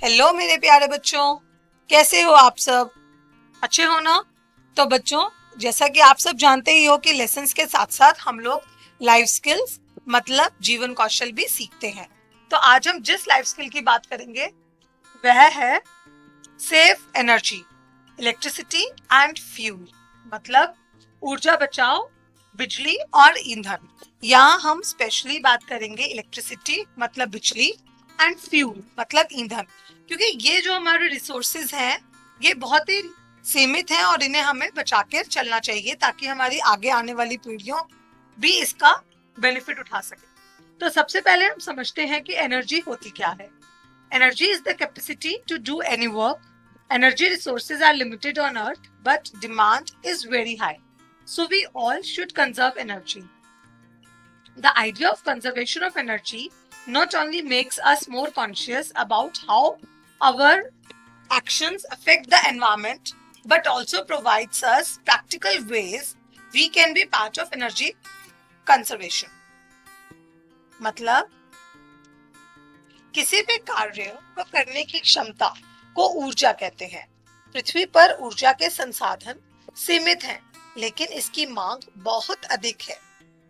Hello मेरे प्यारे बच्चों, कैसे हो आप सब? अच्छे हो ना? तो बच्चों, जैसा कि आप सब जानते ही हो कि लेसन्स के साथ साथ हम लोग लाइफ स्किल्स मतलब जीवन कौशल भी सीखते हैं। तो आज हम जिस लाइफ स्किल की बात करेंगे वह है save energy, electricity and fuel, मतलब ऊर्जा बचाओ, बिजली और ईंधन। यहाँ हम स्पेशली बात करेंगे इलेक्ट्रिसिटी मतलब बिजली एंड फ्यूल मतलब ईंधन, क्योंकि ये जो हमारे रिसोर्सेज हैं ये बहुत ही सीमित हैं और इन्हें हमें बचा कर चलना चाहिए ताकि हमारी आगे आने वाली पीढ़ियों भी इसका बेनिफिट उठा सके। तो सबसे पहले हम समझते हैं कि एनर्जी होती क्या है। Energy is the capacity to do any work. Energy resources are limited on Earth, but demand is very high. So we all should conserve energy. The idea of conservation of energy not only makes us more conscious about how our actions affect the environment, but also provides us practical ways we can be part of energy conservation. मतलब किसी भी कार्य को करने की क्षमता को ऊर्जा कहते हैं। पृथ्वी पर ऊर्जा के संसाधन सीमित हैं, लेकिन इसकी मांग बहुत अधिक है।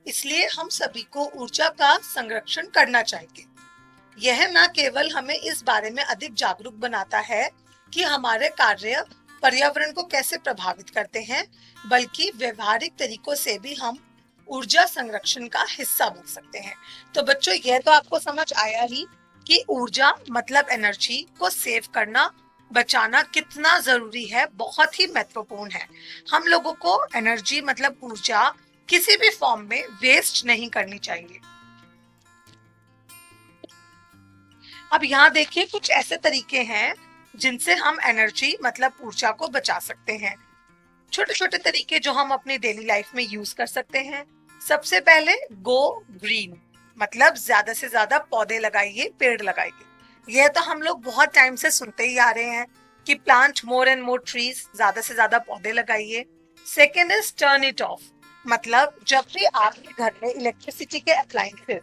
इसलिए हम सभी को ऊर्जा का संरक्षण करना चाहिए। यह न केवल हमें इस बारे में अधिक जागरूक बनाता है कि हमारे कार्य पर्यावरण को कैसे प्रभावित करते हैं, बल्कि व्यवहारिक तरीकों से भी हम ऊर्जा संरक्षण का हिस्सा बन सकते हैं। तो बच्चों, यह तो आपको समझ आया ही कि ऊर्जा मतलब एनर्जी को सेव करना, बचाना कितना जरूरी है, बहुत ही महत्वपूर्ण है। हम लोगों को एनर्जी मतलब ऊर्जा किसी भी फॉर्म में वेस्ट नहीं करनी चाहिए। अब यहाँ देखिए, कुछ ऐसे तरीके हैं जिनसे हम एनर्जी मतलब ऊर्जा को बचा सकते हैं। छोटे छोटे तरीके जो हम अपनी डेली लाइफ में यूज कर सकते हैं। सबसे पहले गो ग्रीन, मतलब ज्यादा से ज्यादा पौधे लगाइए, पेड़ लगाइए। यह तो हम लोग बहुत टाइम से सुनते ही आ रहे हैं कि plant more and more trees, ज्यादा से ज्यादा पौधे लगाइए। Second is turn it of, मतलब जब भी आपके घर में इलेक्ट्रिसिटी के अप्लायंसेस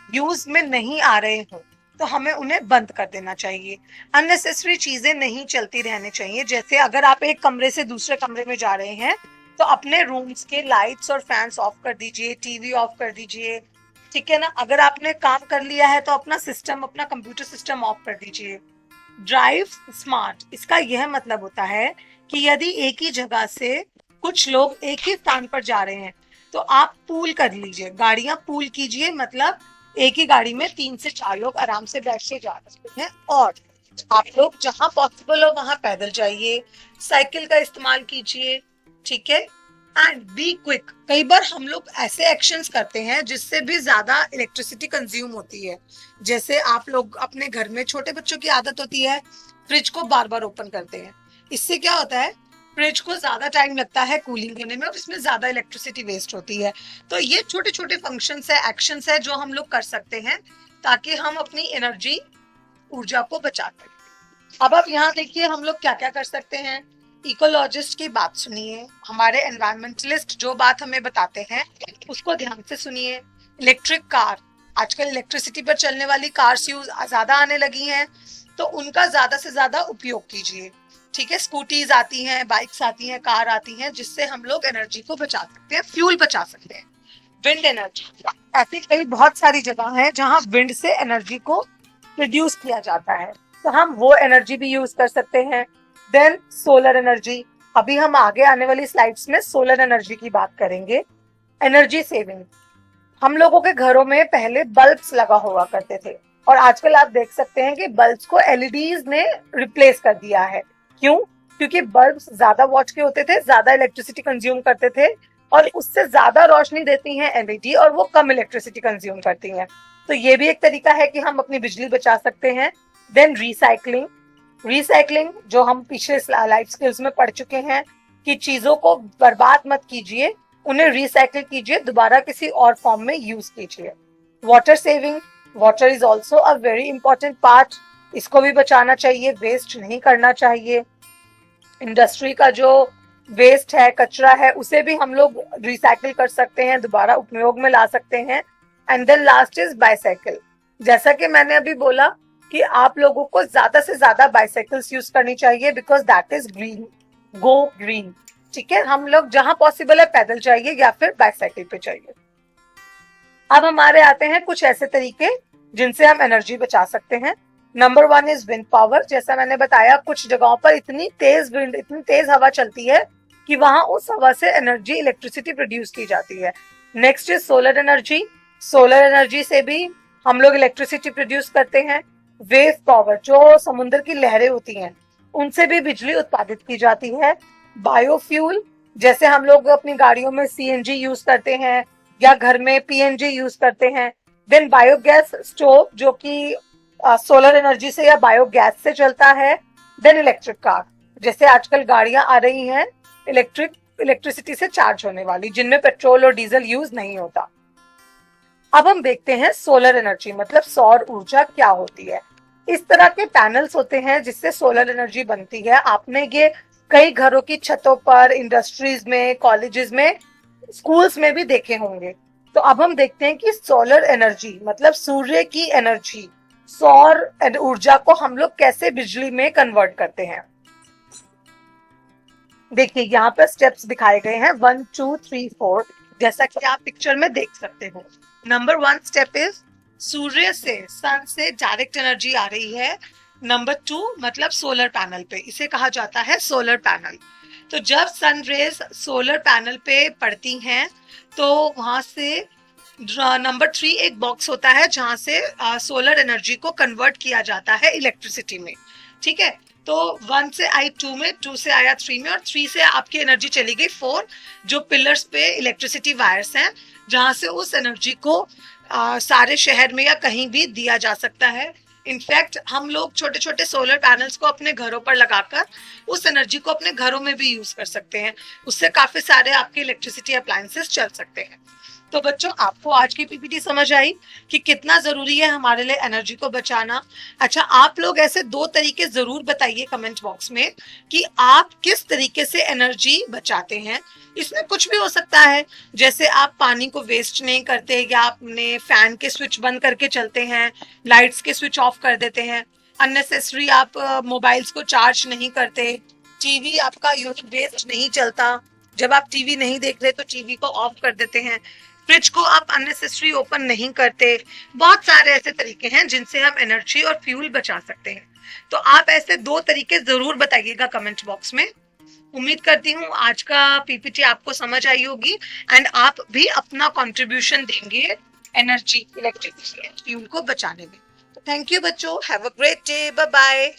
यूज में नहीं आ रहे हो तो हमें उन्हें बंद कर देना चाहिए। अननेसेसरी चीजें नहीं चलती रहनी चाहिए। जैसे अगर आप एक कमरे से दूसरे कमरे में जा रहे हैं तो अपने रूम्स के लाइट्स और फैंस ऑफ कर दीजिए, टीवी ऑफ कर दीजिए, ठीक है ना। अगर आपने काम कर लिया है तो अपना सिस्टम, अपना कंप्यूटर सिस्टम ऑफ कर दीजिए। ड्राइव स्मार्ट, इसका यह मतलब होता है कि यदि एक ही जगह से कुछ लोग एक ही स्थान पर जा रहे हैं तो आप पूल कर लीजिए, गाड़ियां पूल कीजिए, मतलब एक ही गाड़ी में 3 से 4 लोग आराम से बैठ के जा सकते हैं। और आप लोग जहां पॉसिबल हो वहां पैदल जाइए, साइकिल का इस्तेमाल कीजिए, ठीक है। एंड बी क्विक, कई बार हम लोग ऐसे एक्शंस करते हैं जिससे भी ज्यादा इलेक्ट्रिसिटी कंज्यूम होती है। जैसे आप लोग अपने घर में, छोटे बच्चों की आदत होती है फ्रिज को बार बार ओपन करते हैं। इससे क्या होता है, फ्रिज को ज्यादा टाइम लगता है कूलिंग होने में और इसमें ज्यादा इलेक्ट्रिसिटी वेस्ट होती है। तो ये छोटे छोटे फंक्शंस है, एक्शंस है जो हम लोग कर सकते हैं ताकि हम अपनी एनर्जी, ऊर्जा को बचा सकें। अब आप यहाँ देखिए हम लोग क्या क्या कर सकते हैं। इकोलॉजिस्ट की बात सुनिए, हमारे एनवायरमेंटलिस्ट जो बात हमें बताते हैं उसको ध्यान से सुनिए। इलेक्ट्रिक कार, आजकल इलेक्ट्रिसिटी पर चलने वाली कार्स यूज ज्यादा आने लगी हैं, तो उनका ज्यादा से ज्यादा उपयोग कीजिए, ठीक है। स्कूटीज आती हैं, बाइक्स आती हैं, कार आती हैं, जिससे हम लोग एनर्जी को बचा सकते हैं, फ्यूल बचा सकते हैं। विंड एनर्जी, ऐसी कई बहुत सारी जगह है जहाँ विंड से एनर्जी को प्रोड्यूस किया जाता है, तो हम वो एनर्जी भी यूज कर सकते हैं। देन सोलर एनर्जी, अभी हम आगे आने वाली स्लाइड्स में सोलर एनर्जी की बात करेंगे। एनर्जी सेविंग, हम लोगों के घरों में पहले बल्ब्स लगा हुआ करते थे और आजकल आप देख सकते हैं कि बल्ब्स को एलईडीज ने रिप्लेस कर दिया है। क्यों? क्योंकि बल्ब्स ज्यादा वॉट के होते थे, ज्यादा इलेक्ट्रिसिटी कंज्यूम करते थे और उससे ज्यादा रोशनी देती हैं एलईडी, और वो कम इलेक्ट्रिसिटी कंज्यूम करती हैं। तो ये भी एक तरीका है कि हम अपनी बिजली बचा सकते हैं। देन रिसाइकलिंग, रिसाइकलिंग जो हम पिछले लाइफ स्किल्स में पढ़ चुके हैं कि चीजों को बर्बाद मत कीजिए, उन्हें रिसाइकिल कीजिए, दोबारा किसी और फॉर्म में यूज कीजिए। Water saving, water is also a very important part, इसको भी बचाना चाहिए, वेस्ट नहीं करना चाहिए। इंडस्ट्री का जो वेस्ट है, कचरा है, उसे भी हम लोग रिसाइकिल कर सकते हैं, दोबारा उपयोग में ला सकते हैं। And then last is bicycle. जैसा कि मैंने अभी बोला कि आप लोगों को ज्यादा से ज्यादा बाईसाइकिल्स यूज करनी चाहिए, because that is green, go green. ठीक है, हम लोग जहां पॉसिबल है पैदल जाइए या फिर बाईसाइकिल पे जाइए। अब हमारे आते हैं कुछ ऐसे तरीके जिनसे हम एनर्जी बचा सकते हैं। Number 1 is wind power. जैसा मैंने बताया, कुछ जगहों पर इतनी तेज विंड, इतनी तेज हवा चलती है कि वहां उस हवा से एनर्जी, इलेक्ट्रिसिटी प्रोड्यूस की जाती है। Next is solar energy. Solar energy से भी हम लोग इलेक्ट्रिसिटी प्रोड्यूस करते हैं। वेव पावर, जो समुद्र की लहरें होती हैं, उनसे भी बिजली उत्पादित की जाती है। बायोफ्यूल, जैसे हम लोग अपनी गाड़ियों में सीएनजी यूज करते हैं या घर में पीएनजी यूज करते हैं। देन बायोगैस स्टोव, जो कि सोलर एनर्जी से या बायोगैस से चलता है। देन इलेक्ट्रिक कार, जैसे आजकल गाड़ियां आ रही हैं इलेक्ट्रिसिटी से चार्ज होने वाली, जिनमें पेट्रोल और डीजल यूज नहीं होता। अब हम देखते हैं सोलर एनर्जी मतलब सौर ऊर्जा क्या होती है। इस तरह के पैनल्स होते हैं जिससे सोलर एनर्जी बनती है। आपने ये कई घरों की छतों पर, इंडस्ट्रीज में, कॉलेजेस में, स्कूल्स में भी देखे होंगे। तो अब हम देखते हैं कि सोलर एनर्जी मतलब सूर्य की एनर्जी, सौर ऊर्जा को हम लोग कैसे बिजली में कन्वर्ट करते हैं। देखिए यहाँ पर स्टेप्स दिखाए गए हैं 1 2 3 4, जैसा कि आप पिक्चर में देख सकते हो। नंबर 1 स्टेप इज सूर्य से, सन से डायरेक्ट एनर्जी आ रही है। नंबर 2 मतलब सोलर पैनल पे, इसे कहा जाता है सोलर पैनल। तो जब सन रेज सोलर पैनल पे पड़ती हैं तो वहां से नंबर 3 एक बॉक्स होता है जहां से सोलर एनर्जी को कन्वर्ट किया जाता है इलेक्ट्रिसिटी में। ठीक है, तो 1 से आई 2 में, 2 से आया 3 में, और 3 से आपकी एनर्जी चली गई 4, जो पिलर्स पे इलेक्ट्रिसिटी वायर्स हैं, जहां से उस एनर्जी को सारे शहर में या कहीं भी दिया जा सकता है। इनफैक्ट हम लोग छोटे छोटे सोलर पैनल्स को अपने घरों पर लगाकर उस एनर्जी को अपने घरों में भी यूज कर सकते हैं। उससे काफी सारे आपके इलेक्ट्रिसिटी अप्लायंसेस चल सकते हैं। तो बच्चों, आपको आज की पीपीटी समझ आई कि कितना जरूरी है हमारे लिए एनर्जी को बचाना। अच्छा, आप लोग ऐसे 2 तरीके जरूर बताइए कमेंट बॉक्स में कि आप किस तरीके से एनर्जी बचाते हैं। इसमें कुछ भी हो सकता है, जैसे आप पानी को वेस्ट नहीं करते, या आपने फैन के स्विच बंद करके चलते हैं, लाइट्स के स्विच ऑफ कर देते हैं, अननेसेसरी आप मोबाइल्स को चार्ज नहीं करते, टीवी आपका वेस्ट नहीं चलता, जब आप टीवी नहीं देख रहे तो टीवी को ऑफ कर देते हैं, फ्रिज को आप अननेसेसरी ओपन नहीं करते। बहुत सारे ऐसे तरीके हैं जिनसे हम एनर्जी और फ्यूल बचा सकते हैं। तो आप ऐसे 2 तरीके जरूर बताइएगा कमेंट बॉक्स में। उम्मीद करती हूँ आज का पीपीटी आपको समझ आई होगी एंड आप भी अपना कंट्रीब्यूशन देंगे एनर्जी, इलेक्ट्रिसिटी, फ्यूल को बचाने में। थैंक यू बच्चों, have a great day, bye bye.